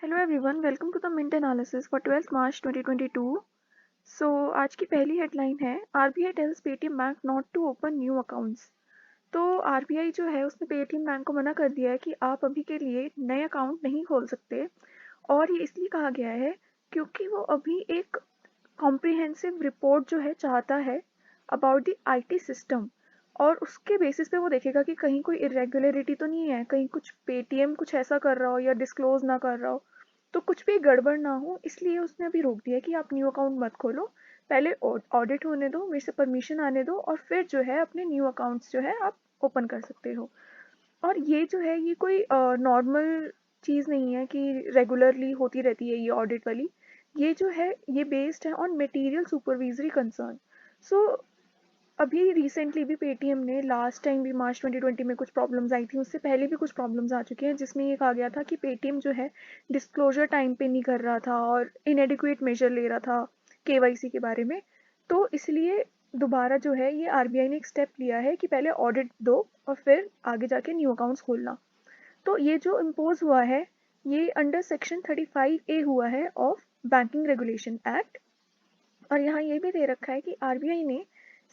Hello everyone, welcome to the mint analysis for 12th March 2022। So आज की पहली headline है RBI tells Paytm bank not to open new accounts. तो RBI जो है उसने पेटीएम बैंक को मना कर दिया है कि आप अभी के लिए नए अकाउंट नहीं खोल सकते। और ये इसलिए कहा गया है क्योंकि वो अभी एक कॉम्प्रिहेंसिव रिपोर्ट जो है चाहता है अबाउट द आईटी सिस्टम। और उसके बेसिस पे वो देखेगा कि कहीं कोई इरेगुलरिटी तो नहीं है, कहीं कुछ पेटीएम कुछ ऐसा कर रहा हो या डिस्क्लोज ना कर रहा हो, तो कुछ भी गड़बड़ ना हो, इसलिए उसने अभी रोक दिया कि आप न्यू अकाउंट मत खोलो। पहले ऑडिट होने दो, मेरे से परमिशन आने दो, और फिर जो है अपने न्यू अकाउंट्स जो है आप ओपन कर सकते हो। और ये जो है ये कोई नॉर्मल चीज़ नहीं है कि रेगुलरली होती रहती है ये ऑडिट वाली। ये जो है ये बेस्ड है ऑन मटेरियल सुपरविजरी कंसर्न। सो अभी रिसेंटली भी पेटीएम ने लास्ट टाइम भी मार्च 2020 में कुछ प्रॉब्लम्स आई थी, उससे पहले भी कुछ प्रॉब्लम्स आ चुकी हैं जिसमें ये कहा गया था कि पेटीएम जो है डिस्क्लोजर टाइम पे नहीं कर रहा था और इनएडिक्वेट मेजर ले रहा था केवाईसी के बारे में। तो इसलिए दोबारा जो है ये आरबीआई ने एक स्टेप लिया है कि पहले ऑडिट दो और फिर आगे जाके न्यू अकाउंट्स खोलना। तो ये जो इम्पोज हुआ है ये अंडर सेक्शन 35A हुआ है ऑफ बैंकिंग रेगुलेशन एक्ट। और यहाँ ये भी दे रखा है कि आरबीआई ने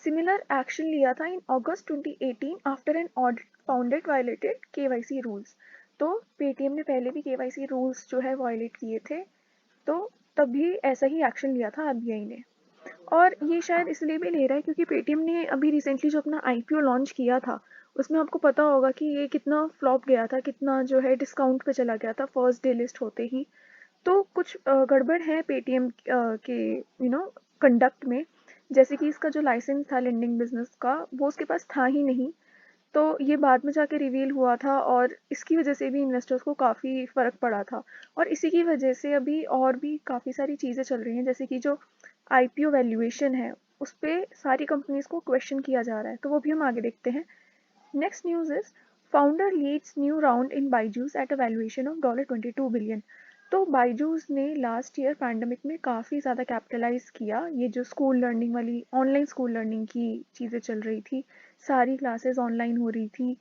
सिमिलर एक्शन लिया था इन अगस्त 2018 after an audit found it violated KYC rules. तो पेटीएम ने पहले भी केवाईसी रूल्स जो है वायलेट किए थे, तो तभी ऐसा ही एक्शन लिया था आरबीआई ने। और ये शायद इसलिए भी ले रहा है क्योंकि पेटीएम ने अभी रिसेंटली जो अपना आईपीओ लॉन्च किया था उसमें आपको पता होगा कि ये कितना फ्लॉप गया था, कितना जो है डिस्काउंट पे चला गया था फर्स्ट डे लिस्ट होते ही। तो कुछ गड़बड़ है पेटीएम के कंडक्ट में। जैसे कि इसका जो लाइसेंस था लेंडिंग बिजनेस का वो उसके पास था ही नहीं। तो ये बाद में जाके रिवील हुआ था और इसकी वजह से भी इन्वेस्टर्स को काफ़ी फ़र्क पड़ा था। और इसी की वजह से अभी और भी काफ़ी सारी चीज़ें चल रही हैं, जैसे कि जो आईपीओ वैल्यूएशन है उस पर सारी कंपनीज को क्वेश्चन किया जा रहा है, तो वो भी हम आगे देखते हैं। Next news is founder leads new round in Byju's at a valuation of $22 billion. तो बाइजूस ने लास्ट ईयर पैंडमिक में काफ़ी ज़्यादा कैपिटलाइज किया। ये जो स्कूल लर्निंग वाली ऑनलाइन स्कूल लर्निंग की चीज़ें चल रही थी, सारी क्लासेस ऑनलाइन हो रही थी।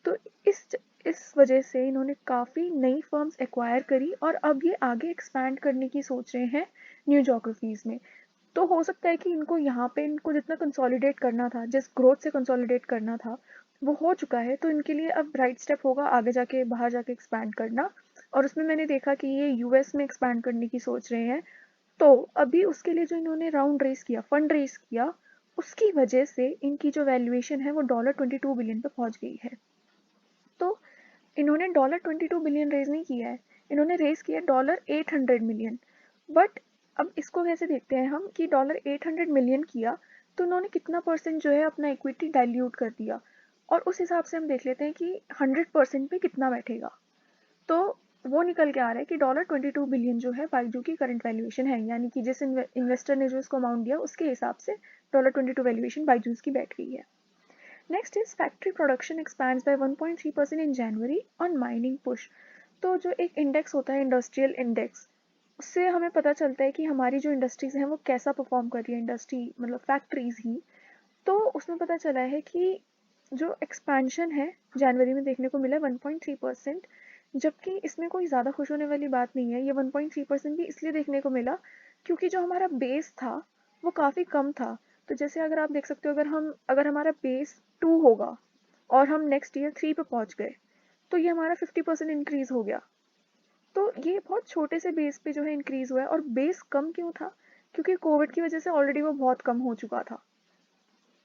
तो इस इस वजह से इन्होंने काफ़ी नई फर्म्स एक्वायर करी और अब ये आगे एक्सपैंड करने की सोच रहे हैं न्यू जोग्राफीज़ में। तो हो सकता है कि इनको यहाँ पे इनको जितना कंसोलिडेट करना था, जिस ग्रोथ से कंसोलिडेट करना था वो हो चुका है, तो इनके लिए अब राइट स्टेप होगा आगे जाके बाहर जाके एक्सपैंड करना। और उसमें मैंने देखा कि ये यूएस में एक्सपैंड करने की सोच रहे हैं। तो अभी उसके लिए जो इन्होंने राउंड रेस किया, फंड रेस किया, उसकी वजह से इनकी जो वैल्यूएशन है वो $22 बिलियन पे पहुंच गई है। तो इन्होंने $22 बिलियन रेज नहीं किया है, इन्होंने रेज किया $800 मिलियन। बट अब इसको कैसे देखते हैं हम कि $800 मिलियन किया तो उन्होंने कितना परसेंट जो है अपना इक्विटी डाइल्यूट कर दिया, और उस हिसाब से हम देख लेते हैं कि 100% पे कितना बैठेगा। तो वो निकल के आ रहा है कि $22 बिलियन जो है बाइजू की करंट वैल्यूएशन है, यानी कि जिस इन्वेस्टर ने जो इसको अमाउंट दिया उसके हिसाब से $22 वैल्यूएशन बाइजूस की बैठ गई है। Next is factory production expands by 1.3% in January on mining push। तो जो एक इंडेक्स होता है इंडस्ट्रियल इंडेक्स, उससे हमें पता चलता है कि हमारी जो इंडस्ट्रीज हैं वो कैसा परफॉर्म कर रही है, इंडस्ट्री मतलब फैक्ट्रीज ही। तो उसमें पता चला है कि जो एक्सपेंशन है जनवरी में देखने को मिला 1.3%। जबकि इसमें कोई ज़्यादा खुश होने वाली बात नहीं है, ये 1.3% भी इसलिए देखने को मिला क्योंकि जो हमारा बेस था वो काफ़ी कम था। तो जैसे अगर आप देख सकते हो, अगर हमारा बेस 2 होगा और हम नेक्स्ट ईयर 3 पे पहुंच गए तो ये हमारा 50% इंक्रीज हो गया। तो ये बहुत छोटे से बेस पे जो है इंक्रीज हुआ है। और बेस कम क्यों था? क्योंकि कोविड की वजह से ऑलरेडी वो बहुत कम हो चुका था,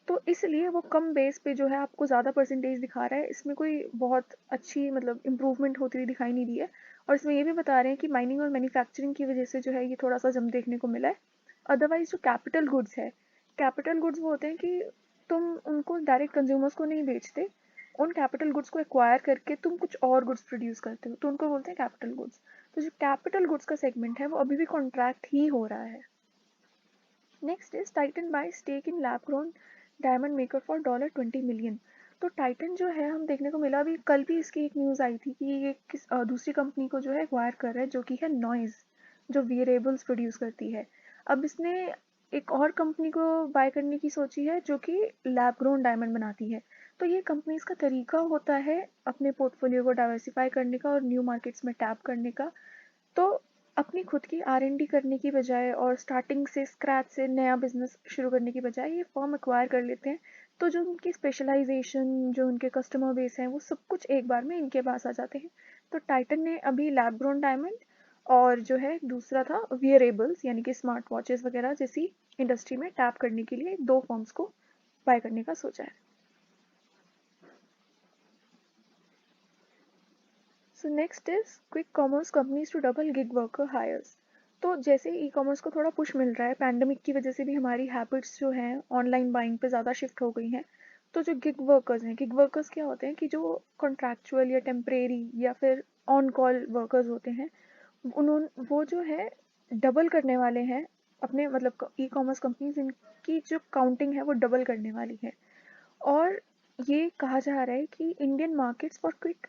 तो इसलिए वो कम बेस पे जो है आपको ज़्यादा परसेंटेज दिखा रहा है। इसमें कोई बहुत अच्छी मतलब इम्प्रूवमेंट होती हुई दिखाई नहीं दी है। और इसमें ये भी बता रहे हैं कि माइनिंग और मैन्युफैक्चरिंग की वजह से जो है ये थोड़ा सा जम देखने को मिला है। अदरवाइज जो कैपिटल गुड्स है, कैपिटल गुड्स वो होते हैं कि तुम उनको डायरेक्ट कंज्यूमर्स को नहीं बेचते, उन कैपिटल गुड्स को एक्वायर करके तुम कुछ और गुड्स प्रोड्यूस करते हो, तो उनको बोलते हैं कैपिटल गुड्स। तो जो कैपिटल गुड्स का सेगमेंट है वो अभी भी कॉन्ट्रैक्ट ही हो रहा है। Next is Titan buy stake in lab grown diamond maker for $20 million. तो टाइटन जो है हम देखने को मिला, अभी कल भी इसकी एक न्यूज़ आई थी कि ये दूसरी कंपनी को जो है एक्वायर कर रहा है, जो कि है नॉइज़, जो वेरिएबल्स प्रोड्यूस करती है। अब इसने एक और कंपनी को बाय करने की सोची है जो कि लैब ग्रोन डायमंड बनाती है। तो ये कंपनीज का तरीका होता है अपने पोर्टफोलियो को डाइवर्सिफाई करने का और न्यू मार्केट्स में टैप करने का। तो अपनी खुद की R&D करने की बजाय और स्टार्टिंग से स्क्रैच से नया बिजनेस शुरू करने की बजाय ये फर्म एक्वायर कर लेते हैं, तो जो उनकी स्पेशलाइजेशन, जो उनके कस्टमर बेस है, वो सब कुछ एक बार में इनके पास आ जाते हैं। तो टाइटन ने अभी लैब ग्रोन डायमंड और जो है दूसरा था वियरेबल्स यानी कि स्मार्ट वॉचेस वगैरह जैसी इंडस्ट्री में टैप करने के लिए दो फर्म्स को बाय करने का सोचा है। So next is quick commerce companies to double gig worker hires. तो जैसे ई कॉमर्स को थोड़ा पुश मिल रहा है, पैंडमिक की वजह से भी हमारी हैबिट्स जो हैं ऑनलाइन बाइंग पे ज़्यादा शिफ्ट हो गई हैं। तो जो गिग वर्कर्स हैं, गिग वर्कर्स क्या होते हैं कि जो कॉन्ट्रैक्चुअल या टेम्परेरी या फिर ऑन कॉल वर्कर्स होते हैं, वो जो है डबल करने वाले हैं अपने, मतलब ई कॉमर्स कंपनीज इनकी जो काउंटिंग है वो डबल करने वाली है। और ये कहा जा रहा है कि Indian markets for quick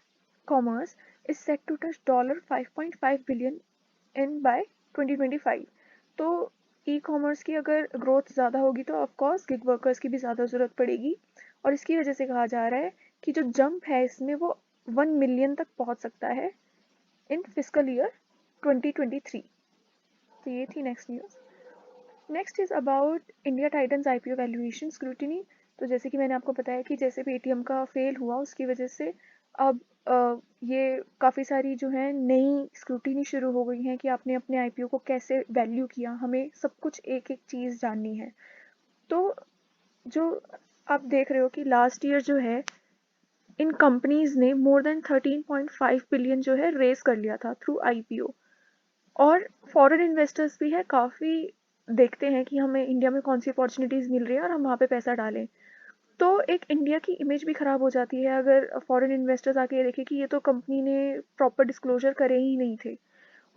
commerce is set to touch $5.5 billion in by 2025। तो ई कॉमर्स की अगर ग्रोथ ज़्यादा होगी तो ऑफ कोर्स गिग वर्कर्स की भी ज़्यादा ज़रूरत पड़ेगी, और इसकी वजह से कहा जा रहा है कि जो जंप है इसमें वो 1 मिलियन तक पहुंच सकता है इन फिजिकल ईयर 2023। तो ये थी next news. Next is about India titans IPO valuation scrutiny. तो जैसे कि मैंने आपको बताया कि जैसे पेटीएम का फेल हुआ उसकी वजह से अब ये काफ़ी सारी जो है नई स्क्रूटिनी शुरू हो गई है कि आपने अपने IPO को कैसे वैल्यू किया, हमें सब कुछ एक एक चीज़ जाननी है। तो जो आप देख रहे हो कि लास्ट ईयर जो है इन कंपनीज ने मोर देन 13.5 बिलियन जो है रेस कर लिया था थ्रू IPO। और फॉरेन इन्वेस्टर्स भी है काफ़ी, देखते हैं कि हमें इंडिया में कौन सी अपॉर्चुनिटीज़ मिल रही है और हम वहाँ पे पैसा डालें। तो एक इंडिया की इमेज भी ख़राब हो जाती है अगर फॉरेन इन्वेस्टर्स आके ये देखें कि ये तो कंपनी ने प्रॉपर डिस्क्लोजर करे ही नहीं थे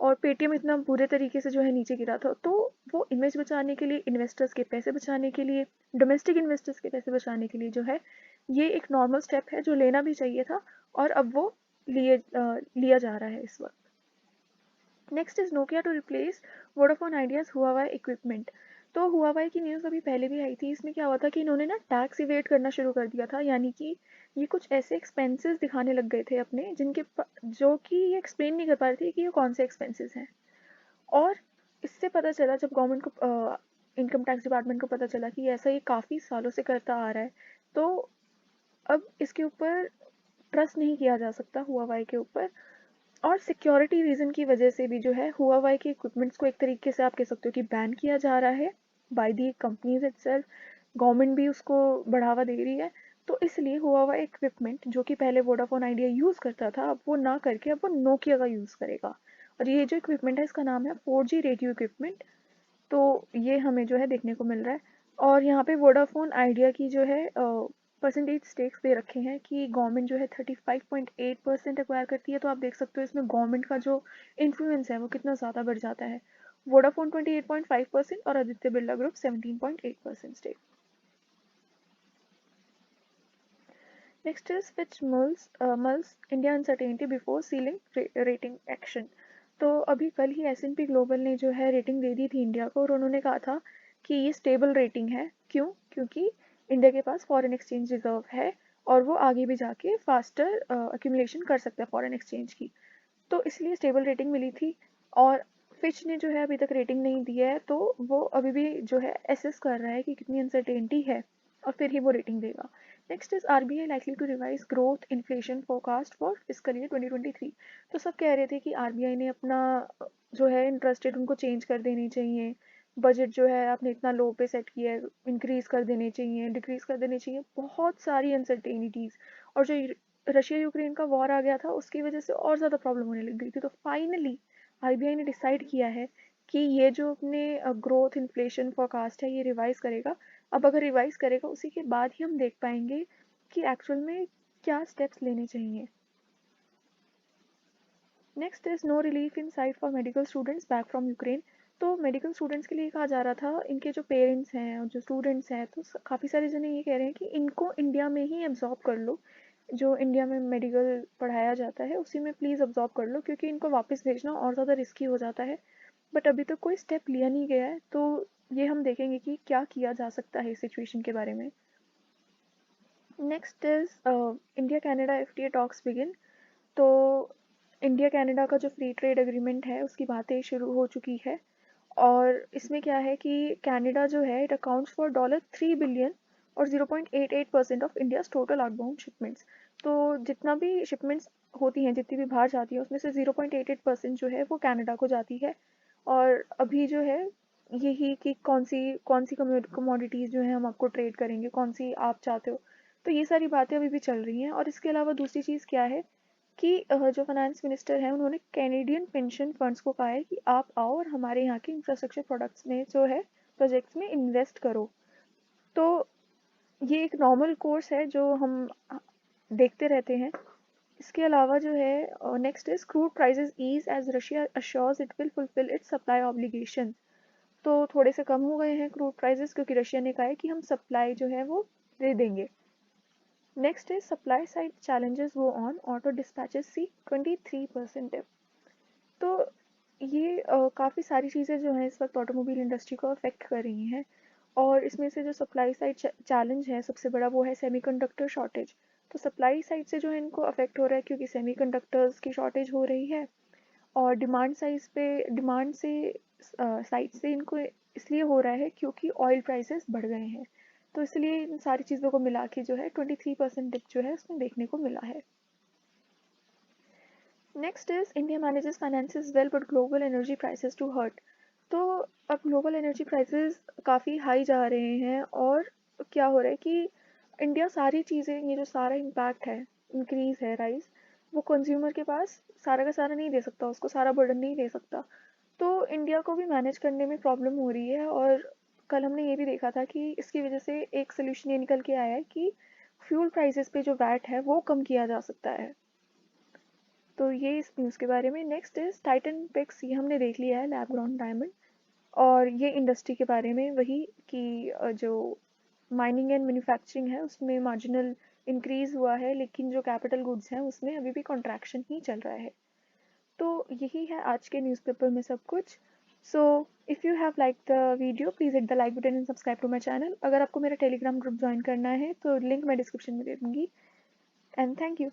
और पेटीएम इतना बुरे तरीके से जो है नीचे गिरा था। तो वो इमेज बचाने के लिए, इन्वेस्टर्स के पैसे बचाने के लिए, डोमेस्टिक इन्वेस्टर्स के पैसे बचाने के लिए जो है ये एक नॉर्मल स्टेप है जो लेना भी चाहिए था, और अब वो लिया जा रहा है इस वक्त। Next is Nokia to replace Vodafone Idea's Huawei equipment. तो हुआवाई की न्यूज़ अभी पहले भी आई थी। इसमें क्या हुआ था कि इन्होंने ना टैक्स इवेट करना शुरू कर दिया था, यानी कि ये कुछ ऐसे एक्सपेंसेस दिखाने लग गए थे अपने जो कि ये एक्सप्लेन नहीं कर पा रहे थे कि ये कौन से एक्सपेंसेस हैं। और इससे पता चला जब गवर्नमेंट को, इनकम टैक्स डिपार्टमेंट को पता चला कि ऐसा ये काफ़ी सालों से करता आ रहा है, तो अब इसके ऊपर ट्रस्ट नहीं किया जा सकता हुआवाई के ऊपर। और सिक्योरिटी रीज़न की वजह से भी जो है हुआवाई के इक्विपमेंट्स को एक तरीके से आप कह सकते हो कि बैन किया जा रहा है by the companies itself. Government भी उसको बढ़ावा दे रही है। तो इसलिए हुआवाई इक्विपमेंट जो कि पहले वोडाफोन आइडिया यूज़ करता था, अब वो ना करके अब वो नोकिया का यूज़ करेगा। और ये जो इक्विपमेंट है इसका नाम है 4G रेडियो इक्विपमेंट। तो ये हमें जो है देखने को मिल रहा है। और यहाँ पे वोडाफोन आइडिया की जो है परसेंटेज स्टेक्स दे रखे हैं कि गवर्नमेंट जो है 35.8% एक्वायर करती है। तो आप देख सकते हो इसमें गवर्नमेंट का जो इन्फ्लुएंस है वो कितना ज़्यादा बढ़ जाता है। वोडाफोन 28.5% और Aditya Birla group 17.8% stake. Next is Fitch mulls India uncertainty before ceiling rating action. तो अभी कल ही S&P ग्लोबल ने जो है रेटिंग दे दी थी इंडिया को, और उन्होंने कहा था कि ये स्टेबल रेटिंग है। क्यों? क्योंकि इंडिया के पास फॉरेन एक्सचेंज रिजर्व है और वो आगे भी जाके फास्टर अक्यूमुलेशन कर सकता है फॉरेन एक्सचेंज की। तो इसलिए स्टेबल रेटिंग मिली थी। और फिच ने जो है अभी तक रेटिंग नहीं दी है, तो वो अभी भी जो है एसेस कर रहा है कि कितनी अनसर्टेनिटी है और फिर ही वो रेटिंग देगा। Next is RBI likely to revise growth inflation forecast for physical year 2023। तो सब कह रहे थे कि RBI ने अपना जो है इंटरेस्ट रेट उनको चेंज कर देनी चाहिए, बजट जो है आपने इतना लो पे सेट किया है, इंक्रीज कर देने चाहिए, डिक्रीज कर देने चाहिए, बहुत सारी अनसर्टेनिटीज़। और जो रशिया यूक्रेन का वॉर आ गया था उसकी वजह से और ज़्यादा प्रॉब्लम होने लग गई थी। तो फाइनली RBI ने डिसाइड किया है कि ये जो अपने ग्रोथ इन्फ्लेशन फोरकास्ट है ये रिवाइज करेगा। अब अगर रिवाइज करेगा उसी के बाद ही हम देख पाएंगे कि एक्चुअल में क्या स्टेप्स लेने चाहिए। Next is no relief in sight for medical students back from Ukraine. तो मेडिकल स्टूडेंट्स के लिए कहा जा रहा था, इनके जो पेरेंट्स हैं और जो स्टूडेंट्स हैं, तो काफ़ी सारे जने ये कह रहे हैं कि इनको इंडिया में ही एब्जॉर्ब कर लो, जो इंडिया में मेडिकल पढ़ाया जाता है उसी में प्लीज़ अब्जॉर्ब कर लो, क्योंकि इनको वापस भेजना और ज़्यादा रिस्की हो जाता है। बट अभी तक कोई स्टेप लिया नहीं गया है, तो ये हम देखेंगे कि क्या किया जा सकता है इस सिचुएशन के बारे में। Next is India Canada FTA talks begin. तो इंडिया कनाडा का जो फ्री ट्रेड एग्रीमेंट है उसकी बातें शुरू हो चुकी है। और इसमें क्या है कि कनाडा जो है इट अकाउंट्स फॉर $3 बिलियन और 0.88% of India's total outbound shipments. तो जितना भी शिपमेंट्स होती हैं, जितनी भी बाहर जाती है, उसमें से 0.88% जो है वो कनाडा को जाती है। और अभी जो है यही कि कौन सी कमोडिटीज़ जो है हम आपको ट्रेड करेंगे, कौन सी आप चाहते हो। तो ये सारी बातें अभी भी चल रही हैं। और इसके अलावा दूसरी चीज़ क्या है कि जो फाइनेंस मिनिस्टर हैं उन्होंने कैनेडियन पेंशन फंड्स को कहा है कि आप आओ और हमारे यहाँ के इंफ्रास्ट्रक्चर प्रोडक्ट्स में जो है प्रोजेक्ट्स में इन्वेस्ट करो। तो ये एक नॉर्मल कोर्स है जो हम देखते रहते हैं। इसके अलावा जो है next is crude prices ease as Russia assures it will fulfil its supply obligation. तो थोड़े से कम हो गए हैं क्रूड प्राइसेस क्योंकि रशिया ने कहा है कि हम सप्लाई जो है वो दे देंगे। Next is supply side challenges वो on auto dispatches see 23% dip. तो ये काफ़ी सारी चीज़ें जो हैं इस वक्त ऑटोमोबाइल इंडस्ट्री को अफेक्ट कर रही हैं। और इसमें से जो सप्लाई साइड चैलेंज है सबसे बड़ा वो है सेमीकंडक्टर शॉर्टेज। तो सप्लाई साइड से जो है इनको अफेक्ट हो रहा है क्योंकि सेमीकंडक्टर्स की शॉर्टेज हो रही है। और डिमांड से साइड से इनको इसलिए हो रहा है क्योंकि ऑयल प्राइसेस बढ़ गए हैं। तो इसलिए इन सारी चीज़ों को मिला के जो है 23% डिप जो है उसमें देखने को मिला है। Next is India manages finances well but global energy prices to hurt. तो अब ग्लोबल एनर्जी प्राइसेस काफ़ी हाई जा रहे हैं और क्या हो रहा है कि इंडिया सारी चीज़ें, ये जो सारा इम्पैक्ट है, इंक्रीज़ है, राइस, वो कंज्यूमर के पास सारा का सारा नहीं दे सकता, उसको सारा बर्डन नहीं दे सकता। तो इंडिया को भी मैनेज करने में प्रॉब्लम हो रही है। और कल हमने ये भी देखा था कि इसकी वजह से एक सोल्यूशन ये निकल के आया है कि फ्यूल प्राइसेस पे जो वैट है वो कम किया जा सकता है। तो ये इस न्यूज़ के बारे में। नेक्स्ट इज टाइटन पिक्स, ये हमने देख लिया है, लैब ग्राउंड डायमंड। और ये इंडस्ट्री के बारे में वही कि जो माइनिंग एंड मैन्युफैक्चरिंग है उसमें मार्जिनल इंक्रीज हुआ है, लेकिन जो कैपिटल गुड्स हैं उसमें अभी भी कॉन्ट्रैक्शन ही चल रहा है। तो यही है आज के न्यूज़पेपर में सब कुछ। So if you have like the video please hit the like button and subscribe to my channel. अगर आपको मेरा टेलीग्राम ग्रुप ज्वाइन करना है तो लिंक मैं डिस्क्रिप्शन में दे दूँगी। And thank you.